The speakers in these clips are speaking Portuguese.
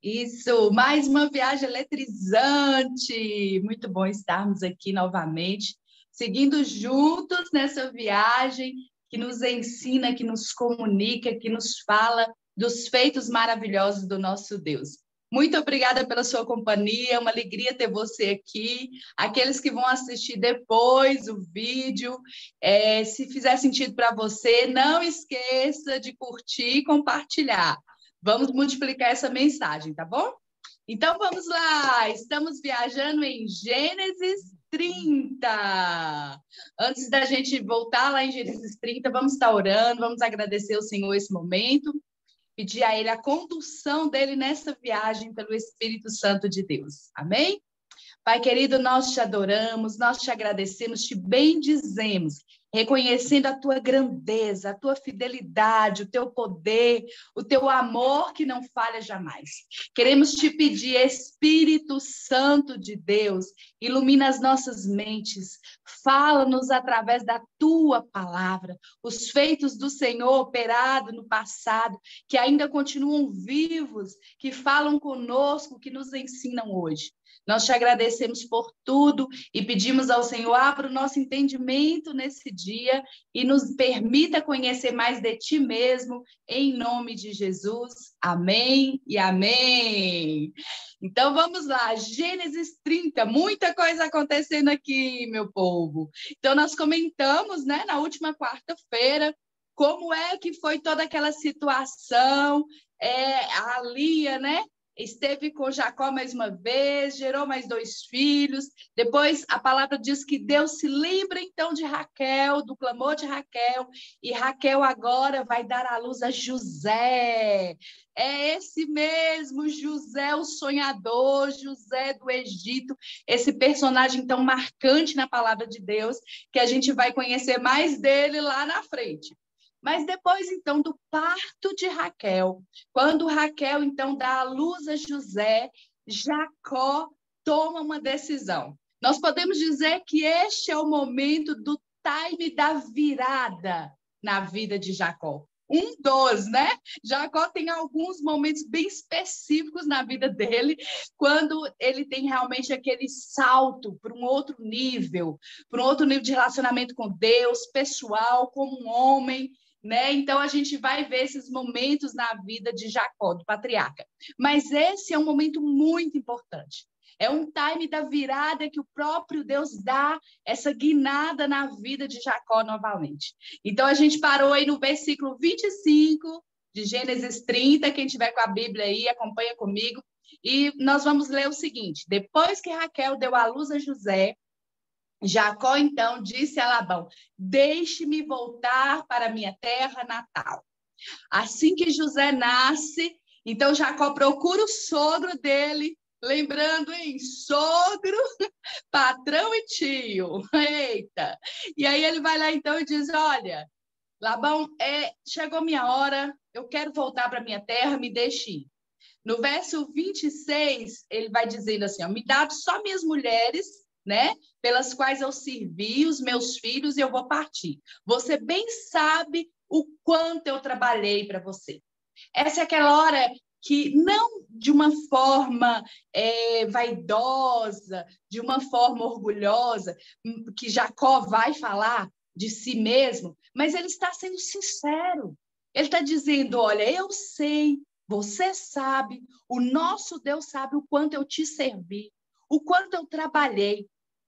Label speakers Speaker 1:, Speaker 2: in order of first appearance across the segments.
Speaker 1: Isso, mais uma viagem eletrizante. Muito bom estarmos aqui novamente, seguindo juntos nessa viagem que nos ensina, que nos comunica, que nos fala dos feitos maravilhosos do nosso Deus. Muito obrigada pela sua companhia, é uma alegria ter você aqui. Aqueles que vão assistir depois o vídeo, se fizer sentido para você, não esqueça de curtir e compartilhar. Vamos multiplicar essa mensagem, tá bom? Então, vamos lá. Estamos viajando em Gênesis 30. Antes da gente voltar lá em Gênesis 30, vamos estar orando, vamos agradecer ao Senhor esse momento, pedir a Ele a condução dele nessa viagem pelo Espírito Santo de Deus. Amém? Pai querido, nós te adoramos, nós te agradecemos, te bendizemos, reconhecendo a tua grandeza, a tua fidelidade, o teu poder, o teu amor que não falha jamais. Queremos te pedir, Espírito Santo de Deus, ilumina as nossas mentes, fala-nos através da tua palavra, os feitos do Senhor operado no passado, que ainda continuam vivos, que falam conosco, que nos ensinam hoje. Nós te agradecemos por tudo e pedimos ao Senhor, abra o nosso entendimento nesse dia e nos permita conhecer mais de Ti mesmo, em nome de Jesus. Amém e amém. Então, vamos lá, Gênesis 30, muita coisa acontecendo aqui, meu povo. Então, nós comentamos, né, na última quarta-feira, como é que foi toda aquela situação, a Lia, né? Esteve com Jacó mais uma vez, gerou mais 2 filhos. Depois, a palavra diz que Deus se lembra, então, de Raquel, do clamor de Raquel, e Raquel agora vai dar à luz a José. É esse mesmo José, o sonhador, José do Egito, esse personagem tão marcante na palavra de Deus, que a gente vai conhecer mais dele lá na frente. Mas depois, então, do parto de Raquel, quando Raquel, então, dá à luz a José, Jacó toma uma decisão. Nós podemos dizer que este é o momento do time da virada na vida de Jacó. Um dos, né? Jacó tem alguns momentos bem específicos na vida dele, quando ele tem realmente aquele salto para um outro nível de relacionamento com Deus, pessoal, como um homem, né? Então, a gente vai ver esses momentos na vida de Jacó, do patriarca. Mas esse é um momento muito importante. É um time da virada que o próprio Deus dá, essa guinada na vida de Jacó novamente. Então, a gente parou aí no versículo 25 de Gênesis 30. Quem tiver com a Bíblia aí, acompanha comigo. E nós vamos ler o seguinte: depois que Raquel deu à luz a José, Jacó, então, disse a Labão: deixe-me voltar para minha terra natal. Assim que José nasce, então Jacó procura o sogro dele, lembrando, hein? Sogro, patrão e tio. Eita! E aí ele vai lá, então, e diz: olha, Labão, chegou minha hora, eu quero voltar para minha terra, me deixe ir. No verso 26, ele vai dizendo assim: ó, me dá só minhas mulheres, né, pelas quais eu servi, os meus filhos, e eu vou partir. Você bem sabe o quanto eu trabalhei para você. Essa é aquela hora que, não de uma forma vaidosa, de uma forma orgulhosa, que Jacó vai falar de si mesmo, mas ele está sendo sincero. Ele está dizendo: olha, eu sei, você sabe, o nosso Deus sabe o quanto eu te servi, o quanto eu trabalhei,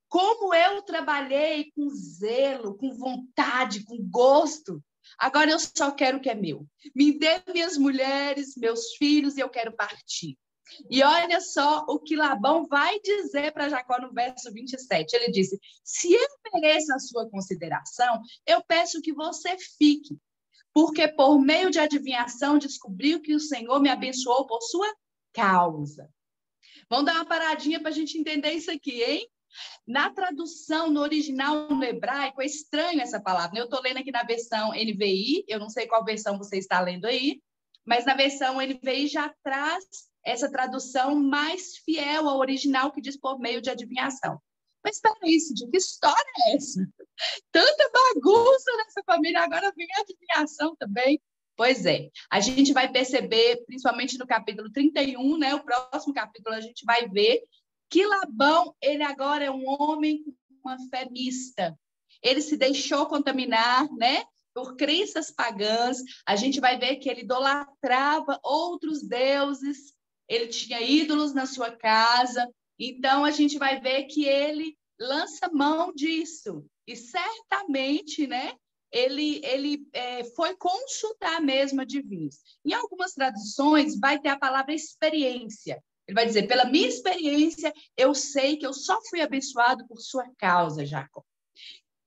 Speaker 1: como eu trabalhei com zelo, com vontade, com gosto. Agora eu só quero o que é meu. Me dê minhas mulheres, meus filhos, e eu quero partir. E olha só o que Labão vai dizer para Jacó no verso 27. Ele disse: se eu mereço a sua consideração, eu peço que você fique, porque por meio de adivinhação descobriu que o Senhor me abençoou por sua causa. Vamos dar uma paradinha para a gente entender isso aqui, hein? Na tradução, no original, no hebraico, é estranho essa palavra. Eu estou lendo aqui na versão NVI, eu não sei qual versão você está lendo aí, mas na versão NVI já traz essa tradução mais fiel ao original, que diz por meio de adivinhação. Mas espera aí, Cid, que história é essa? Tanta bagunça nessa família, agora vem a adivinhação também. Pois é, a gente vai perceber, principalmente no capítulo 31, né? O próximo capítulo a gente vai ver que Labão, ele agora é um homem com uma fé mista. Ele se deixou contaminar, né? Por crenças pagãs. A gente vai ver que ele idolatrava outros deuses, ele tinha ídolos na sua casa. Então, a gente vai ver que ele lança mão disso. E certamente, né? Ele foi consultar mesmo adivinhos. Em algumas traduções, vai ter a palavra experiência. Ele vai dizer, pela minha experiência, eu sei que eu só fui abençoado por sua causa, Jacó.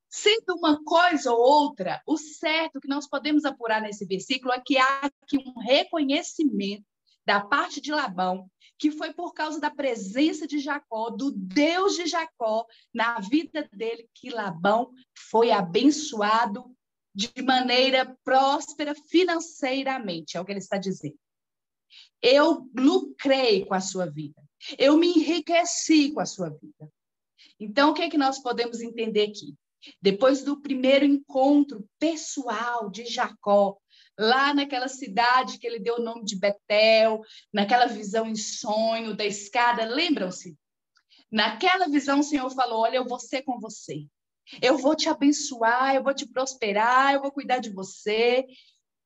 Speaker 1: Sendo uma coisa ou outra, o certo que nós podemos apurar nesse versículo é que há aqui um reconhecimento da parte de Labão, que foi por causa da presença de Jacó, do Deus de Jacó, na vida dele, que Labão foi abençoado de maneira próspera financeiramente, é o que ele está dizendo. Eu lucrei com a sua vida, eu me enriqueci com a sua vida. Então, o que é que nós podemos entender aqui? Depois do primeiro encontro pessoal de Jacó, lá naquela cidade que ele deu o nome de Betel, naquela visão em sonho da escada, lembram-se? Naquela visão, o Senhor falou, olha, eu vou ser com você. Eu vou te abençoar, eu vou te prosperar, eu vou cuidar de você.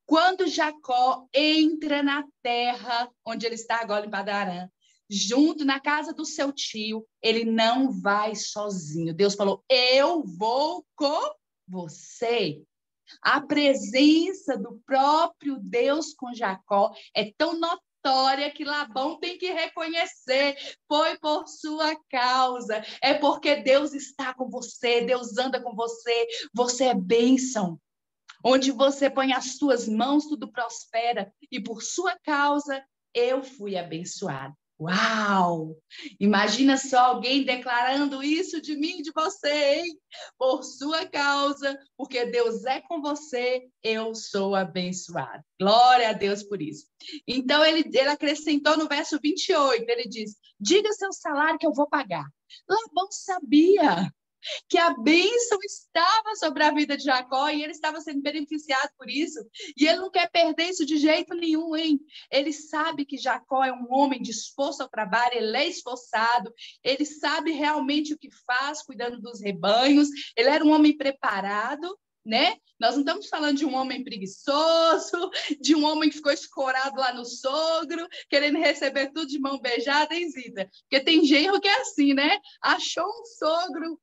Speaker 1: Quando Jacó entra na terra onde ele está agora em Padarã, junto na casa do seu tio, ele não vai sozinho. Deus falou, eu vou com você. A presença do próprio Deus com Jacó é tão notória que Labão tem que reconhecer. Foi por sua causa. É porque Deus está com você, Deus anda com você. Você é bênção. Onde você põe as suas mãos, tudo prospera. E por sua causa, eu fui abençoado. Uau! Imagina só alguém declarando isso de mim, de você, hein? Por sua causa, porque Deus é com você, eu sou abençoado. Glória a Deus por isso. Então, ele acrescentou no verso 28, ele diz, diga seu salário que eu vou pagar. Labão sabia que a bênção estava sobre a vida de Jacó e ele estava sendo beneficiado por isso. E ele não quer perder isso de jeito nenhum, hein? Ele sabe que Jacó é um homem disposto ao trabalho, ele é esforçado, ele sabe realmente o que faz, cuidando dos rebanhos, ele era um homem preparado, né? Nós não estamos falando de um homem preguiçoso, de um homem que ficou escorado lá no sogro, querendo receber tudo de mão beijada, hein, Zita? Porque tem genro que é assim, né? Achou um sogro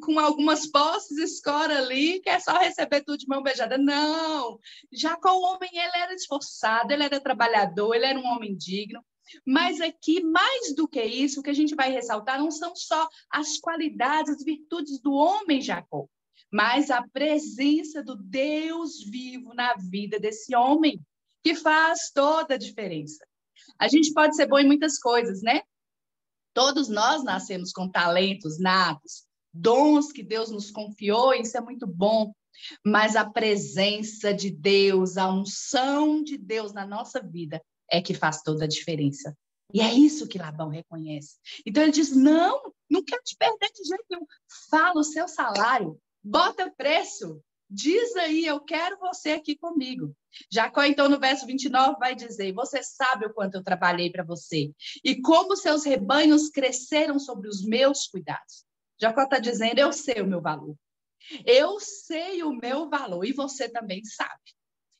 Speaker 1: com algumas posses, escora ali, quer só receber tudo de mão beijada. Não! Jacó, o homem, ele era esforçado, ele era trabalhador, ele era um homem digno. Mas aqui, mais do que isso, o que a gente vai ressaltar não são só as qualidades, as virtudes do homem Jacó, mas a presença do Deus vivo na vida desse homem, que faz toda a diferença. A gente pode ser bom em muitas coisas, né? Todos nós nascemos com talentos natos, dons que Deus nos confiou, isso é muito bom, mas a presença de Deus, a unção de Deus na nossa vida é que faz toda a diferença. E é isso que Labão reconhece. Então ele diz, não quero te perder de jeito nenhum. Fala o seu salário, bota preço, diz aí, eu quero você aqui comigo. Jacó, então, no verso 29, vai dizer, você sabe o quanto eu trabalhei para você e como seus rebanhos cresceram sobre os meus cuidados. Jacó está dizendo, eu sei o meu valor. Eu sei o meu valor e você também sabe.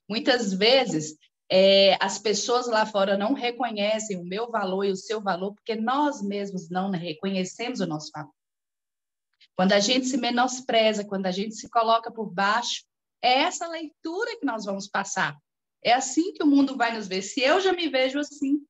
Speaker 1: Muitas vezes, as pessoas lá fora não reconhecem o meu valor e o seu valor porque nós mesmos não reconhecemos o nosso valor. Quando a gente se menospreza, quando a gente se coloca por baixo, é essa leitura que nós vamos passar. É assim que o mundo vai nos ver. Se eu já me vejo assim,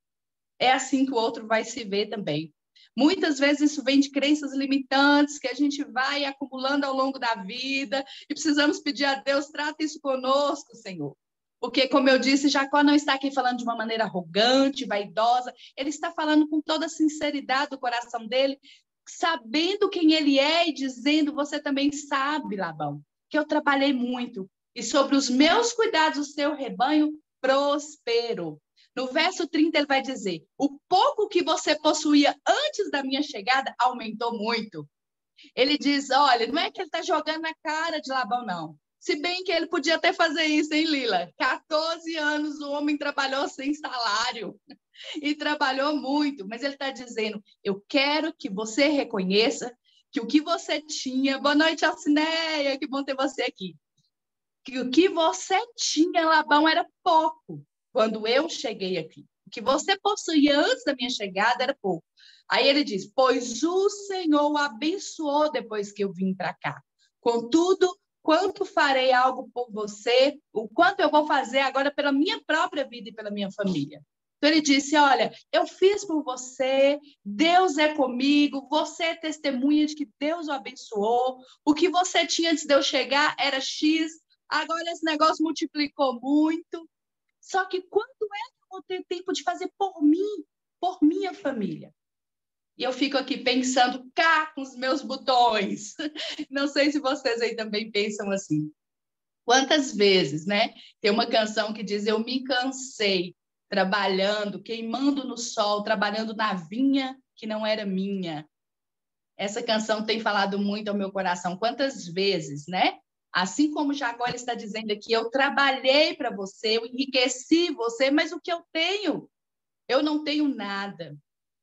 Speaker 1: é assim que o outro vai se ver também. Muitas vezes isso vem de crenças limitantes que a gente vai acumulando ao longo da vida e precisamos pedir a Deus, trata isso conosco, Senhor. Porque, como eu disse, Jacó não está aqui falando de uma maneira arrogante, vaidosa, ele está falando com toda a sinceridade do coração dele, sabendo quem ele é e dizendo, você também sabe, Labão, que eu trabalhei muito e sobre os meus cuidados, o seu rebanho prosperou. No verso 30, ele vai dizer, o pouco que você possuía antes da minha chegada aumentou muito. Ele diz, olha, não é que ele está jogando na cara de Labão, não. Se bem que ele podia até fazer isso, hein, Lila? 14 anos o homem trabalhou sem salário e trabalhou muito, mas ele está dizendo, eu quero que você reconheça que o que você tinha... Boa noite, Alcineia, que bom ter você aqui. Que o que você tinha, Labão, era pouco quando eu cheguei aqui. O que você possuía antes da minha chegada era pouco. Aí ele diz, pois o Senhor o abençoou depois que eu vim para cá. Contudo, quanto farei algo por você, o quanto eu vou fazer agora pela minha própria vida e pela minha família. Então ele disse, olha, eu fiz por você, Deus é comigo, você é testemunha de que Deus o abençoou, o que você tinha antes de eu chegar era X, agora esse negócio multiplicou muito. Só que quando é que eu vou ter tempo de fazer por mim, por minha família? E eu fico aqui pensando cá com os meus botões. Não sei se vocês aí também pensam assim. Quantas vezes, né? Tem uma canção que diz, eu me cansei trabalhando, queimando no sol, trabalhando na vinha que não era minha. Essa canção tem falado muito ao meu coração. Quantas vezes, né? Assim como Jacó está dizendo aqui, eu trabalhei para você, eu enriqueci você, mas o que eu tenho? Eu não tenho nada.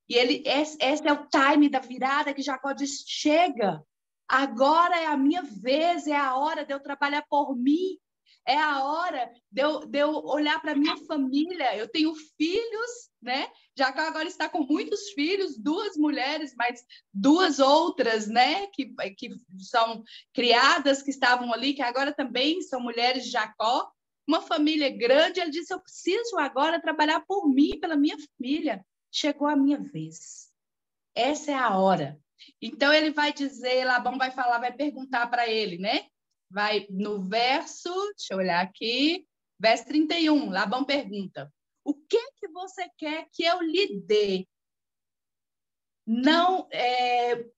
Speaker 1: E esse é o time da virada que Jacó diz, chega, agora é a minha vez, é a hora de eu trabalhar por mim, é a hora de eu olhar para a minha família. Eu tenho filhos, né? Jacó agora está com muitos filhos, 2 mulheres, mas 2 outras, né? Que são criadas, que estavam ali, que agora também são mulheres de Jacó. Uma família grande. Ele disse, eu preciso agora trabalhar por mim, pela minha família. Chegou a minha vez. Essa é a hora. Então, ele vai dizer, Labão vai falar, vai perguntar para ele, né? Vai no verso, deixa eu olhar aqui, verso 31, Labão pergunta, o que você quer que eu lhe dê? Não,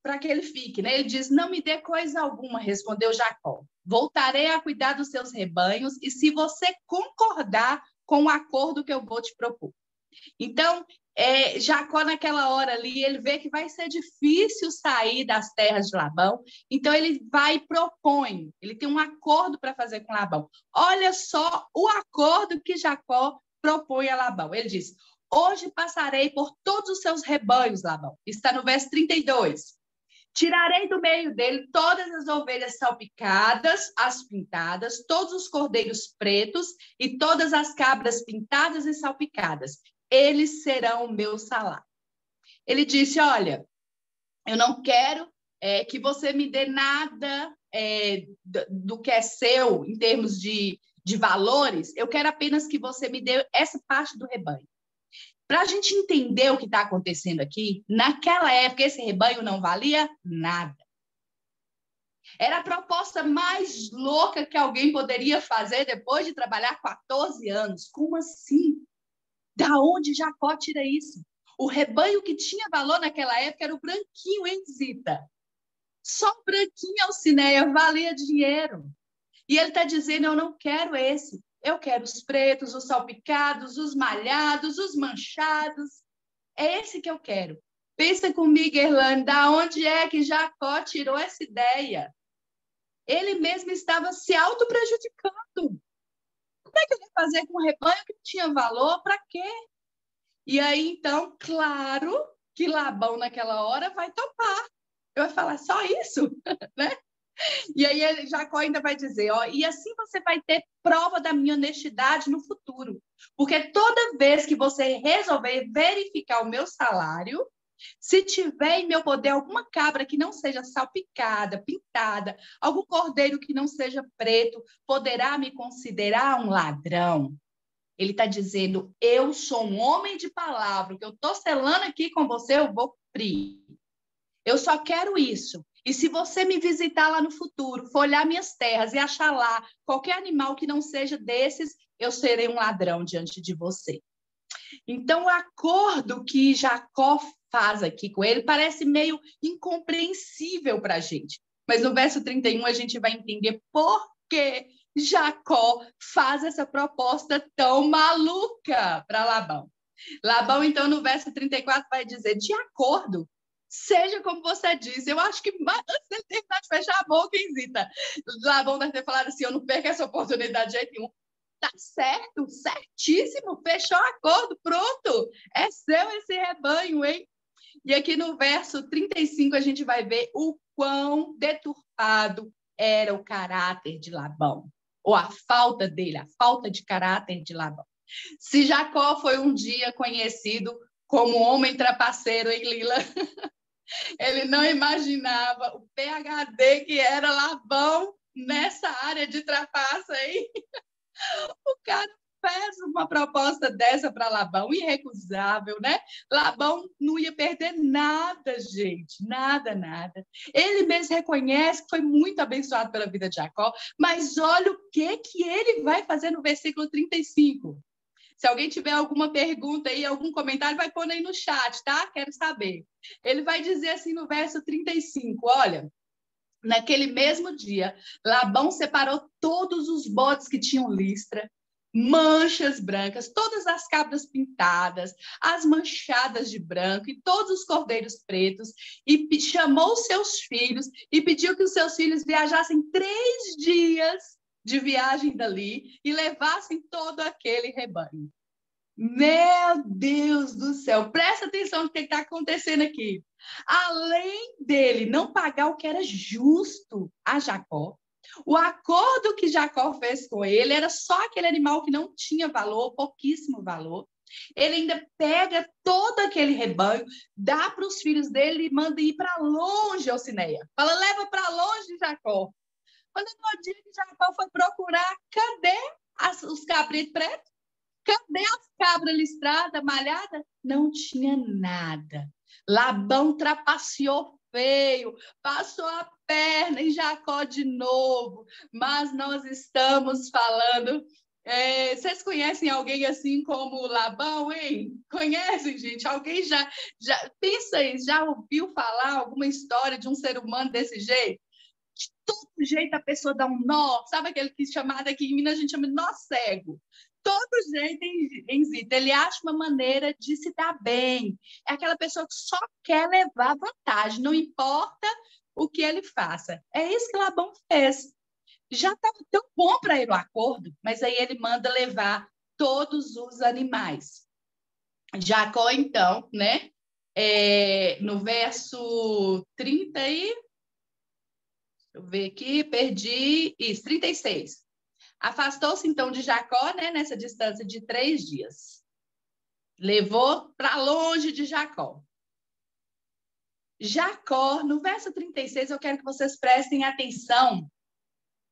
Speaker 1: para que ele fique, né? Ele diz, não me dê coisa alguma, respondeu Jacó. Voltarei a cuidar dos seus rebanhos e se você concordar com o acordo que eu vou te propor. Então, Jacó, naquela hora ali, ele vê que vai ser difícil sair das terras de Labão, então ele vai e propõe, ele tem um acordo para fazer com Labão. Olha só o acordo que Jacó propõe a Labão. Ele diz, hoje passarei por todos os seus rebanhos, Labão. Está no verso 32. Tirarei do meio dele todas as ovelhas salpicadas, as pintadas, todos os cordeiros pretos e todas as cabras pintadas e salpicadas. Eles serão o meu salário. Ele disse, olha, eu não quero que você me dê nada do que é seu em termos de valores, eu quero apenas que você me dê essa parte do rebanho. Para a gente entender o que está acontecendo aqui, naquela época esse rebanho não valia nada. Era a proposta mais louca que alguém poderia fazer depois de trabalhar 14 anos. Como assim? Da onde Jacó tira isso? O rebanho que tinha valor naquela época era o branquinho, hein, Zita? Só o branquinho, Alcineia, valia dinheiro. E ele está dizendo, eu não quero esse. Eu quero os pretos, os salpicados, os malhados, os manchados. É esse que eu quero. Pensa comigo, Erlane, da onde é que Jacó tirou essa ideia? Ele mesmo estava se auto-prejudicando. Como é que ele ia fazer com um rebanho que não tinha valor? Para quê? E aí, então, claro que Labão, naquela hora, vai topar. Eu vai falar, só isso? Né? E aí, Jacó ainda vai dizer, ó, e assim você vai ter prova da minha honestidade no futuro. Porque toda vez que você resolver verificar o meu salário, se tiver em meu poder alguma cabra que não seja salpicada, pintada, algum cordeiro que não seja preto, poderá me considerar um ladrão. Ele está dizendo, eu sou um homem de palavra, o que eu estou selando aqui com você, eu vou cumprir. Eu só quero isso. E se você me visitar lá no futuro, for olhar minhas terras e achar lá qualquer animal que não seja desses, eu serei um ladrão diante de você. Então, o acordo que Jacó faz aqui com ele parece meio incompreensível para a gente. Mas no verso 31 a gente vai entender por que Jacó faz essa proposta tão maluca para Labão. Labão, então, no verso 34 vai dizer, de acordo, Seja como você disse. Eu acho que antes dele terminar de fechar a boca, Zita, Labão deve ter falado assim, eu não perco essa oportunidade de jeito nenhum. Tá certo, certíssimo, fechou o acordo, pronto. É seu esse rebanho, hein? E aqui no verso 35 a gente vai ver o quão deturpado era o caráter de Labão, ou a falta dele, a falta de caráter de Labão. Se Jacó foi um dia conhecido como homem trapaceiro, hein, Lila? Ele não imaginava o PhD que era Labão nessa área de trapaça aí. O cara fez uma proposta dessa para Labão, irrecusável, né? Labão não ia perder nada, gente, nada, nada. Ele mesmo reconhece que foi muito abençoado pela vida de Jacó, mas olha o que ele vai fazer no versículo 35. Se alguém tiver alguma pergunta aí, algum comentário, vai pôr aí no chat, tá? Quero saber. Ele vai dizer assim no verso 35, olha, naquele mesmo dia, Labão separou todos os bodes que tinham listra, manchas brancas, todas as cabras pintadas, as manchadas de branco e todos os cordeiros pretos, e chamou seus filhos e pediu que os seus filhos viajassem 3 dias de viagem dali e levassem todo aquele rebanho. Meu Deus do céu, presta atenção no que está acontecendo aqui. Além dele não pagar o que era justo a Jacó, o acordo que Jacó fez com ele era só aquele animal que não tinha valor, pouquíssimo valor. Ele ainda pega todo aquele rebanho, dá para os filhos dele e manda ir para longe, Alcineia. Fala, leva para longe, Jacó. Quando no dia que Jacó foi procurar, cadê os cabritos pretos? Cadê as cabras listradas, malhadas? Não tinha nada. Labão trapaceou feio, passou a perna em Jacó de novo. Mas nós estamos falando... vocês conhecem alguém assim como Labão, hein? Conhecem, gente? Alguém já pensa aí, já ouviu falar alguma história de um ser humano desse jeito? De todo jeito a pessoa dá um nó, sabe aquele que chamado aqui em Minas a gente chama de nó cego? Todo jeito em Zita, ele acha uma maneira de se dar bem. É aquela pessoa que só quer levar vantagem, não importa o que ele faça. É isso que Labão fez. Já estava tão bom para ele o acordo, mas aí ele manda levar todos os animais. Jacó, então, né? No verso 30 e... Deixa eu ver aqui, perdi... Isso, 36. Afastou-se, então, de Jacó, né, nessa distância de 3 dias. Levou para longe de Jacó. Jacó, no verso 36, eu quero que vocês prestem atenção.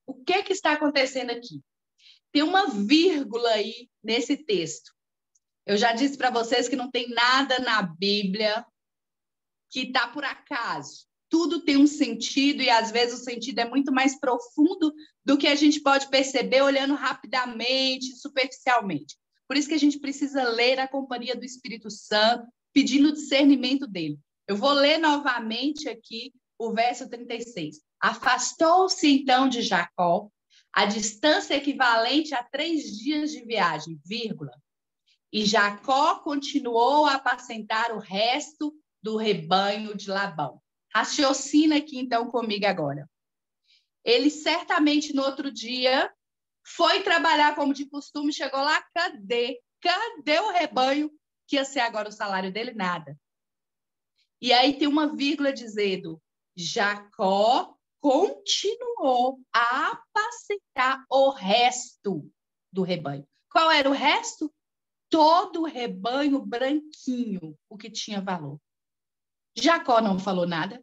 Speaker 1: O que está acontecendo aqui? Tem uma vírgula aí nesse texto. Eu já disse para vocês que não tem nada na Bíblia que está por acaso. Tudo tem um sentido e, às vezes, o sentido é muito mais profundo do que a gente pode perceber olhando rapidamente, superficialmente. Por isso que a gente precisa ler a companhia do Espírito Santo, pedindo o discernimento dele. Eu vou ler novamente aqui o verso 36. Afastou-se, então, de Jacó, a distância equivalente a 3 dias de viagem, vírgula. E Jacó continuou a apacentar o resto do rebanho de Labão. Raciocina aqui, então, comigo agora. Ele certamente, no outro dia, foi trabalhar como de costume, chegou lá, cadê? Cadê o rebanho? Que ia ser agora o salário dele? Nada. E aí tem uma vírgula dizendo, Jacó continuou a apacentar o resto do rebanho. Qual era o resto? Todo o rebanho branquinho, o que tinha valor. Jacó não falou nada.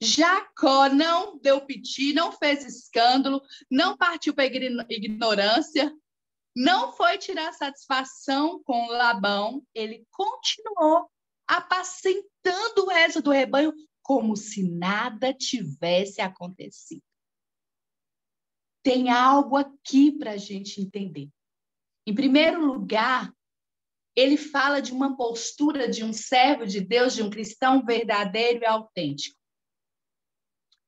Speaker 1: Jacó não deu piti, não fez escândalo, não partiu para a ignorância, não foi tirar satisfação com Labão. Ele continuou apacentando o resto do rebanho como se nada tivesse acontecido. Tem algo aqui para a gente entender. Em primeiro lugar, ele fala de uma postura de um servo de Deus, de um cristão verdadeiro e autêntico.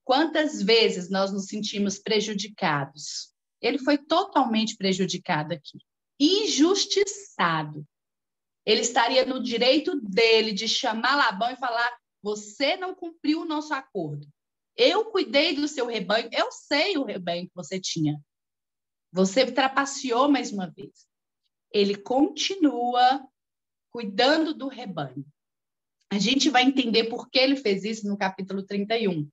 Speaker 1: Quantas vezes nós nos sentimos prejudicados? Ele foi totalmente prejudicado aqui. Injustiçado. Ele estaria no direito dele de chamar Labão e falar, você não cumpriu o nosso acordo. Eu cuidei do seu rebanho, eu sei o rebanho que você tinha. Você trapaceou mais uma vez. Ele continua cuidando do rebanho. A gente vai entender por que ele fez isso no capítulo 31.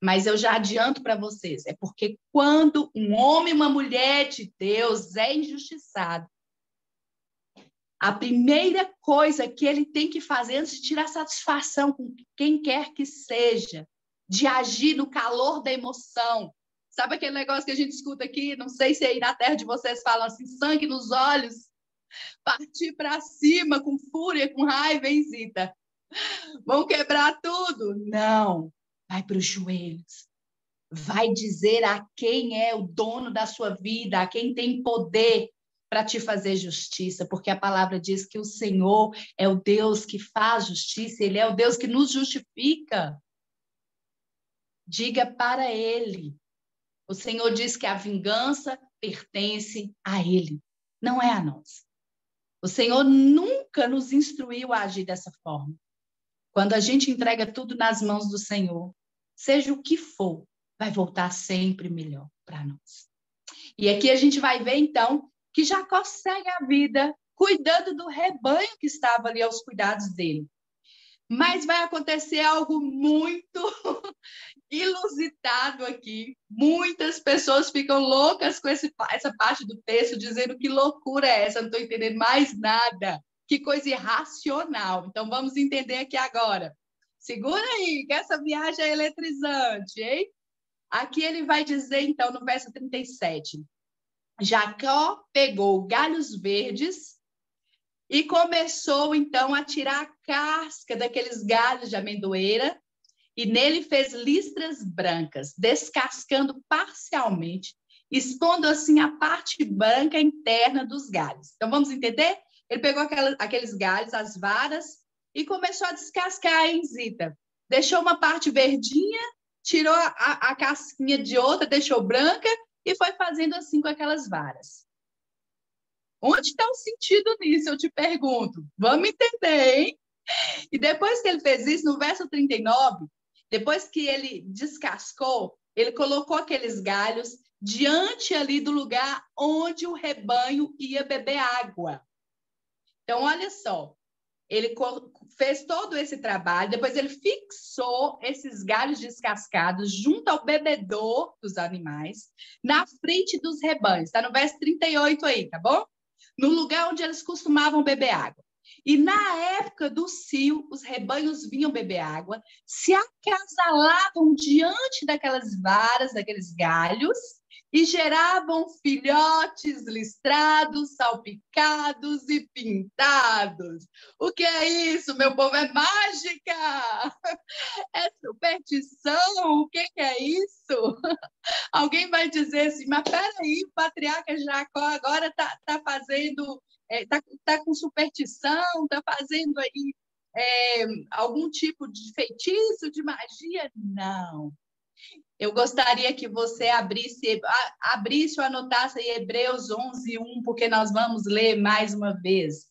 Speaker 1: Mas eu já adianto para vocês, é porque quando um homem e uma mulher de Deus é injustiçado, a primeira coisa que ele tem que fazer antes de tirar satisfação com quem quer que seja, de agir no calor da emoção. Sabe aquele negócio que a gente escuta aqui? Não sei se aí na terra de vocês falam assim, sangue nos olhos, partir para cima com fúria, com raiva, hein, Zita? Vão quebrar tudo? Não. Vai para os joelhos. Vai dizer a quem é o dono da sua vida, a quem tem poder para te fazer justiça, porque a palavra diz que o Senhor é o Deus que faz justiça, Ele é o Deus que nos justifica. Diga para Ele. O Senhor diz que a vingança pertence a Ele, não é a nós. O Senhor nunca nos instruiu a agir dessa forma. Quando a gente entrega tudo nas mãos do Senhor, seja o que for, vai voltar sempre melhor para nós. E aqui a gente vai ver, então, que Jacó segue a vida cuidando do rebanho que estava ali aos cuidados dele. Mas vai acontecer algo muito inusitado aqui. Muitas pessoas ficam loucas com essa parte do texto, dizendo que loucura é essa, não estou entendendo mais nada. Que coisa irracional. Então, vamos entender aqui agora. Segura aí, que essa viagem é eletrizante, hein? Aqui ele vai dizer, então, no verso 37, Jacó pegou galhos verdes e começou, então, a tirar a casca daqueles galhos de amendoeira e nele fez listras brancas, descascando parcialmente, expondo, assim, a parte branca interna dos galhos. Então, vamos entender? Ele pegou aqueles galhos, as varas, e começou a descascar, hein, Zita? Deixou uma parte verdinha, tirou a casquinha de outra, deixou branca e foi fazendo assim com aquelas varas. Onde está o sentido nisso, eu te pergunto? Vamos entender, hein? E depois que ele fez isso, no verso 39, depois que ele descascou, ele colocou aqueles galhos diante ali do lugar onde o rebanho ia beber água. Então, olha só, ele fez todo esse trabalho, depois ele fixou esses galhos descascados junto ao bebedor dos animais, na frente dos rebanhos. Está no verso 38 aí, tá bom? No lugar onde eles costumavam beber água. E na época do cio, os rebanhos vinham beber água, se acasalavam diante daquelas varas, daqueles galhos, e geravam filhotes listrados, salpicados e pintados. O que é isso, meu povo? É mágica! É superstição? O que é isso? Alguém vai dizer assim, mas peraí, o patriarca Jacó agora tá fazendo, tá com superstição, tá fazendo aí algum tipo de feitiço, de magia? Não. Eu gostaria que você abrisse ou anotasse aí Hebreus 11:1, porque nós vamos ler mais uma vez.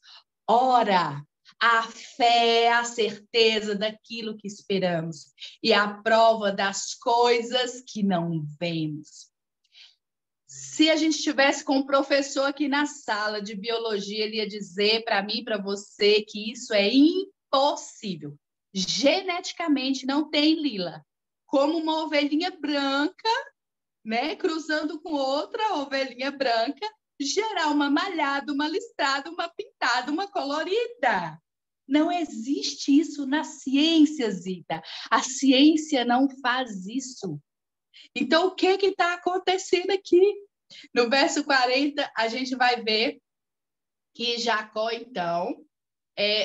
Speaker 1: Ora, a fé é a certeza daquilo que esperamos e a prova das coisas que não vemos. Se a gente estivesse com um professor aqui na sala de biologia, ele ia dizer para mim e para você que isso é impossível. Geneticamente não tem, Lila. Como uma ovelhinha branca, né, cruzando com outra ovelhinha branca, gerar uma malhada, uma listrada, uma pintada, uma colorida. Não existe isso na ciência, Zita. A ciência não faz isso. Então, o que está acontecendo aqui? No verso 40, a gente vai ver que Jacó, então,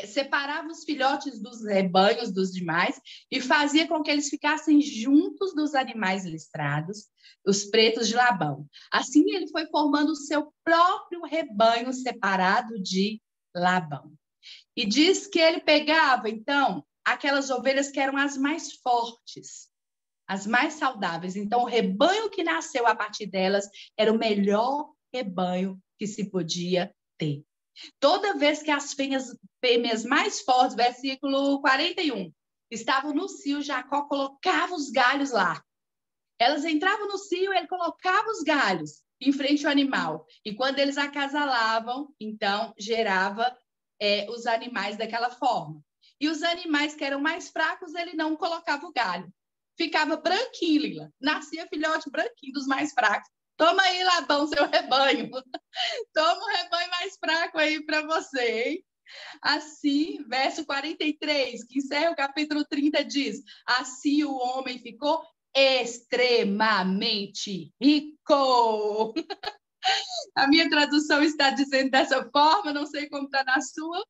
Speaker 1: separava os filhotes dos rebanhos dos demais e fazia com que eles ficassem juntos dos animais listrados, os pretos de Labão. Assim, ele foi formando o seu próprio rebanho separado de Labão. E diz que ele pegava, então, aquelas ovelhas que eram as mais fortes, as mais saudáveis. Então, o rebanho que nasceu a partir delas era o melhor rebanho que se podia ter. Toda vez que as fêmeas mais fortes, versículo 41, estavam no cio, Jacó colocava os galhos lá. Elas entravam no cio, ele colocava os galhos em frente ao animal. E quando eles acasalavam, então gerava os animais daquela forma. E os animais que eram mais fracos, ele não colocava o galho. Ficava branquinho, Lila. Nascia filhote branquinho dos mais fracos. Toma aí, Labão, seu rebanho. Toma o rebanho mais fraco aí para você, hein? Assim, verso 43, que encerra o capítulo 30, diz: assim o homem ficou extremamente rico. A minha tradução está dizendo dessa forma, não sei como está na sua,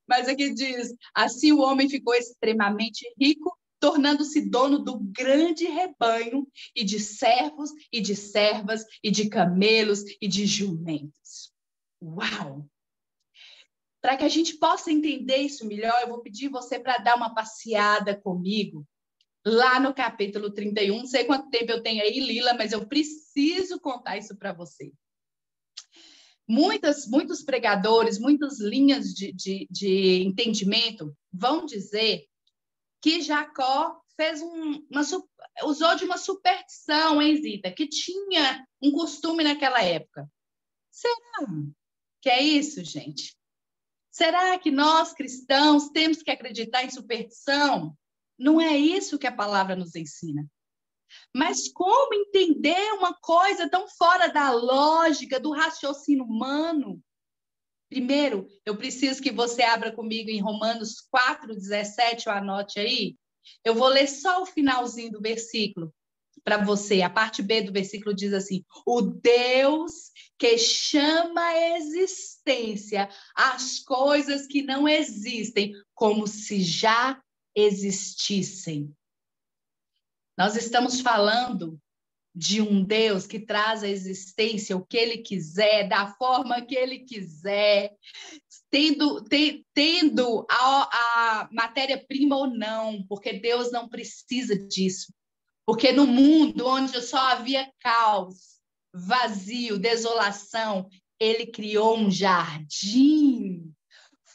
Speaker 1: mas aqui diz: assim o homem ficou extremamente rico, tornando-se dono do grande rebanho e de servos e de servas e de camelos e de jumentos. Uau! Para que a gente possa entender isso melhor, eu vou pedir você para dar uma passeada comigo lá no capítulo 31. Não sei quanto tempo eu tenho aí, Lila, mas eu preciso contar isso para você. Muitos pregadores, muitas linhas de entendimento vão dizer que Jacó usou de uma superstição, hein, Zita, que tinha um costume naquela época. Será que é isso, gente? Será que nós, cristãos, temos que acreditar em superstição? Não é isso que a palavra nos ensina. Mas como entender uma coisa tão fora da lógica, do raciocínio humano? Primeiro, eu preciso que você abra comigo em Romanos 4:17, ou anote aí. Eu vou ler só o finalzinho do versículo para você. A parte B do versículo diz assim: o Deus que chama à existência as coisas que não existem, como se já existissem. Nós estamos falando de um Deus que traz à existência o que ele quiser, da forma que ele quiser, tendo a matéria-prima ou não, porque Deus não precisa disso. Porque no mundo onde só havia caos, vazio, desolação, ele criou um jardim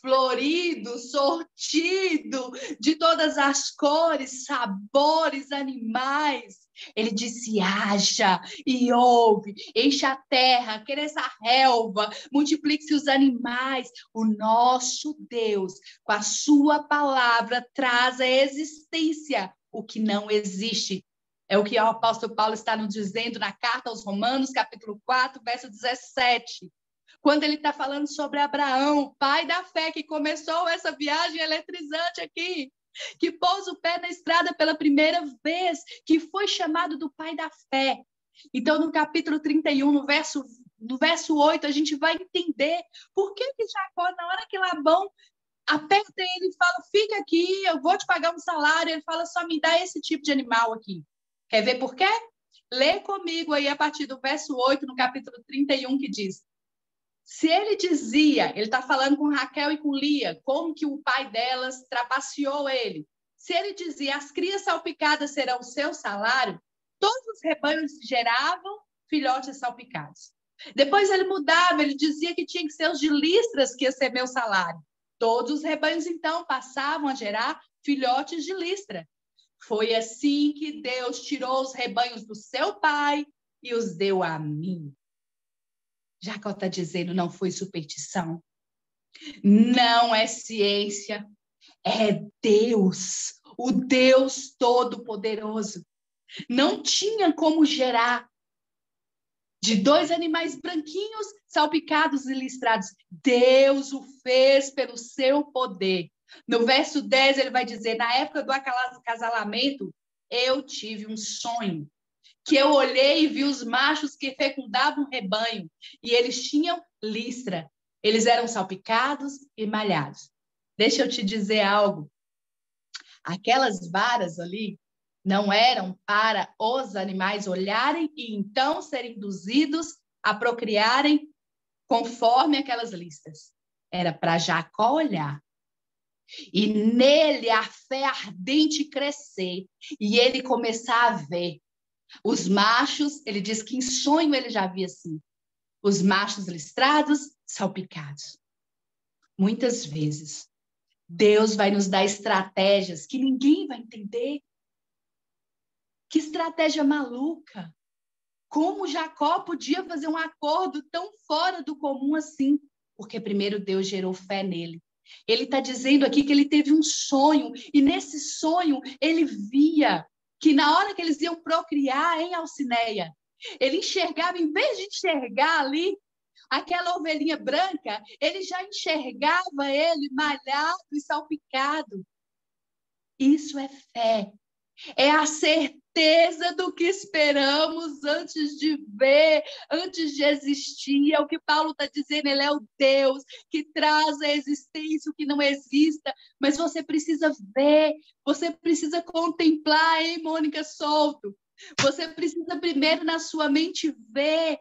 Speaker 1: florido, sortido, de todas as cores, sabores, animais. Ele disse: haja e ouve, enche a terra, cresça a relva, multiplique-se os animais. O nosso Deus, com a sua palavra, traz à existência o que não existe. É o que o apóstolo Paulo está nos dizendo na carta aos Romanos, capítulo 4, verso 17. Quando ele está falando sobre Abraão, pai da fé, que começou essa viagem eletrizante aqui, que pôs o pé na estrada pela primeira vez, que foi chamado do pai da fé. Então, no capítulo 31, no verso 8, a gente vai entender por que Jacó, na hora que Labão aperta ele e fala: fica aqui, eu vou te pagar um salário, ele fala: só me dá esse tipo de animal aqui. Quer ver por quê? Lê comigo aí a partir do verso 8, no capítulo 31, que diz: se ele dizia, ele está falando com Raquel e com Lia, como que o pai delas trapaceou ele. Se ele dizia: as crias salpicadas serão o seu salário, todos os rebanhos geravam filhotes salpicados. Depois ele mudava, ele dizia que tinha que ser os de listras que ia ser meu salário. Todos os rebanhos, então, passavam a gerar filhotes de listra. Foi assim que Deus tirou os rebanhos do seu pai e os deu a mim. Jacó está dizendo: não foi superstição, não é ciência, é Deus, o Deus Todo-Poderoso. Não tinha como gerar de 2 animais branquinhos, salpicados e listrados. Deus o fez pelo seu poder. No verso 10, ele vai dizer: na época do acasalamento, eu tive um sonho, que eu olhei e vi os machos que fecundavam o rebanho, e eles tinham listra. Eles eram salpicados e malhados. Deixa eu te dizer algo. Aquelas varas ali não eram para os animais olharem e então serem induzidos a procriarem conforme aquelas listras. Era para Jacó olhar e nele a fé ardente crescer e ele começar a ver os machos. Ele diz que em sonho ele já via assim, os machos listrados, salpicados. Muitas vezes Deus vai nos dar estratégias que ninguém vai entender. Que estratégia maluca! Como Jacó podia fazer um acordo tão fora do comum assim? Porque primeiro Deus gerou fé nele. Ele está dizendo aqui que ele teve um sonho, e nesse sonho ele via que na hora que eles iam procriar em Alcineia, ele enxergava, em vez de enxergar ali aquela ovelhinha branca, ele já enxergava ele malhado e salpicado. Isso é fé. É a certeza do que esperamos antes de ver, antes de existir. É o que Paulo está dizendo, ele é o Deus que traz à existência o que não exista, mas você precisa ver, você precisa contemplar, hein, Mônica Souto? Você precisa primeiro na sua mente ver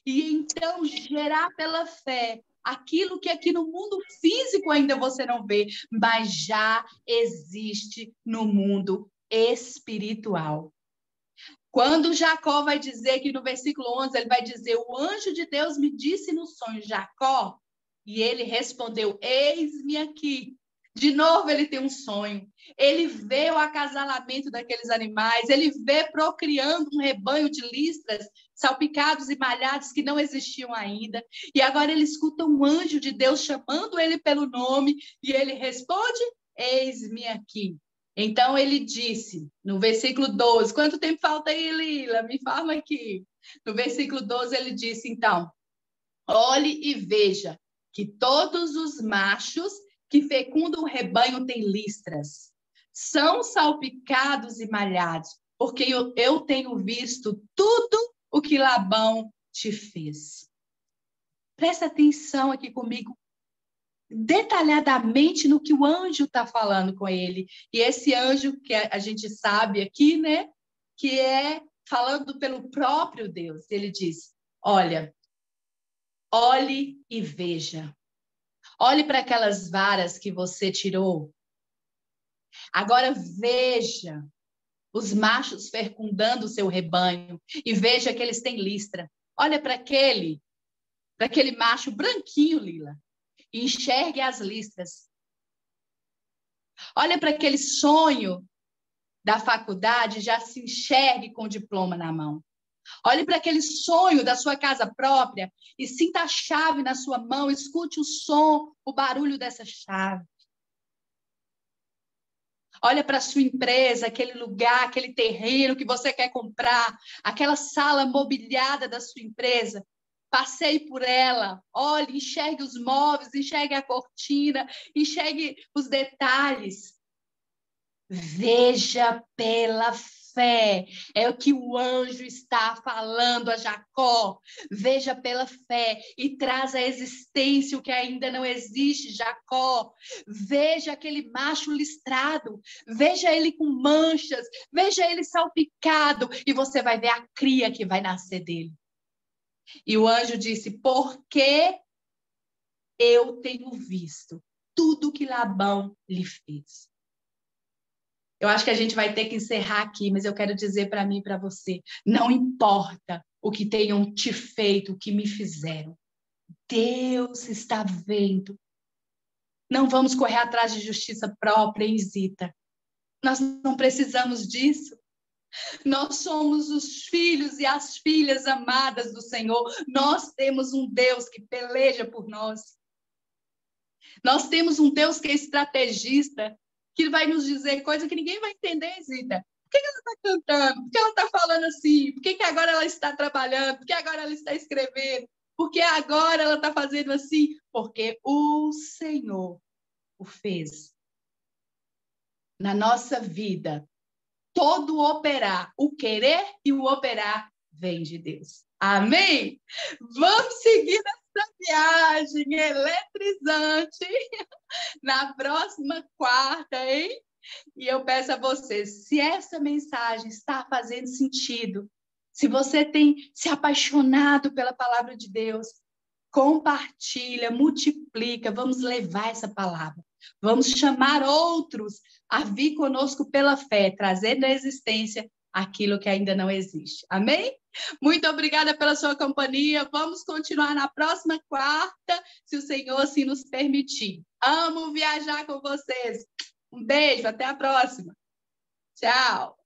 Speaker 1: e então gerar pela fé aquilo que aqui no mundo físico ainda você não vê, mas já existe no mundo espiritual. Quando Jacó vai dizer que no versículo 11, ele vai dizer, o anjo de Deus me disse no sonho, Jacó, e ele respondeu, eis-me aqui. De novo ele tem um sonho. Ele vê o acasalamento daqueles animais, ele vê procriando um rebanho de listras, salpicados e malhados que não existiam ainda. E agora ele escuta um anjo de Deus chamando ele pelo nome, e ele responde, eis-me aqui. Então ele disse, no versículo 12, quanto tempo falta aí, Lila? Me fala aqui. No versículo 12 ele disse, então, olhe e veja que todos os machos que fecundam o rebanho têm listras, são salpicados e malhados, porque eu tenho visto tudo o que Labão te fez. Presta atenção aqui comigo, detalhadamente no que o anjo está falando com ele. E esse anjo que a gente sabe aqui, né, que é falando pelo próprio Deus. Ele diz, olha, olhe e veja. Olhe para aquelas varas que você tirou. Agora veja os machos fecundando o seu rebanho e veja que eles têm listra. Olha para aquele macho branquinho, Lila, e enxergue as listras. Olha para aquele sonho da faculdade, já se enxergue com o diploma na mão. Olhe para aquele sonho da sua casa própria e sinta a chave na sua mão, escute o som, o barulho dessa chave. Olha para a sua empresa, aquele lugar, aquele terreno que você quer comprar, aquela sala mobiliada da sua empresa. Passeie por ela, olhe, enxergue os móveis, enxergue a cortina, enxergue os detalhes. Veja pela fé, é o que o anjo está falando a Jacó. Veja pela fé e traz à existência o que ainda não existe, Jacó. Veja aquele macho listrado, veja ele com manchas, veja ele salpicado e você vai ver a cria que vai nascer dele. E o anjo disse, porque eu tenho visto tudo que Labão lhe fez. Eu acho que a gente vai ter que encerrar aqui, mas eu quero dizer para mim e para você, não importa o que tenham te feito, o que me fizeram. Deus está vendo. Não vamos correr atrás de justiça própria, hein, Zita? Nós não precisamos disso. Nós somos os filhos e as filhas amadas do Senhor. Nós temos um Deus que peleja por nós. Nós temos um Deus que é estrategista, que vai nos dizer coisa que ninguém vai entender, Zita. Por que ela está cantando? Por que ela está falando assim? Por que agora ela está trabalhando? Por que agora ela está escrevendo? Por que agora ela está fazendo assim? Porque o Senhor o fez. Na nossa vida, todo o operar, o querer e o operar vem de Deus. Amém? Vamos seguir essa viagem eletrizante na próxima quarta, hein? E eu peço a vocês, se essa mensagem está fazendo sentido, se você tem se apaixonado pela palavra de Deus, compartilha, multiplica, vamos levar essa palavra. Vamos chamar outros a vir conosco pela fé, trazendo à existência aquilo que ainda não existe. Amém? Muito obrigada pela sua companhia. Vamos continuar na próxima quarta, se o Senhor assim nos permitir. Amo viajar com vocês. Um beijo, até a próxima. Tchau.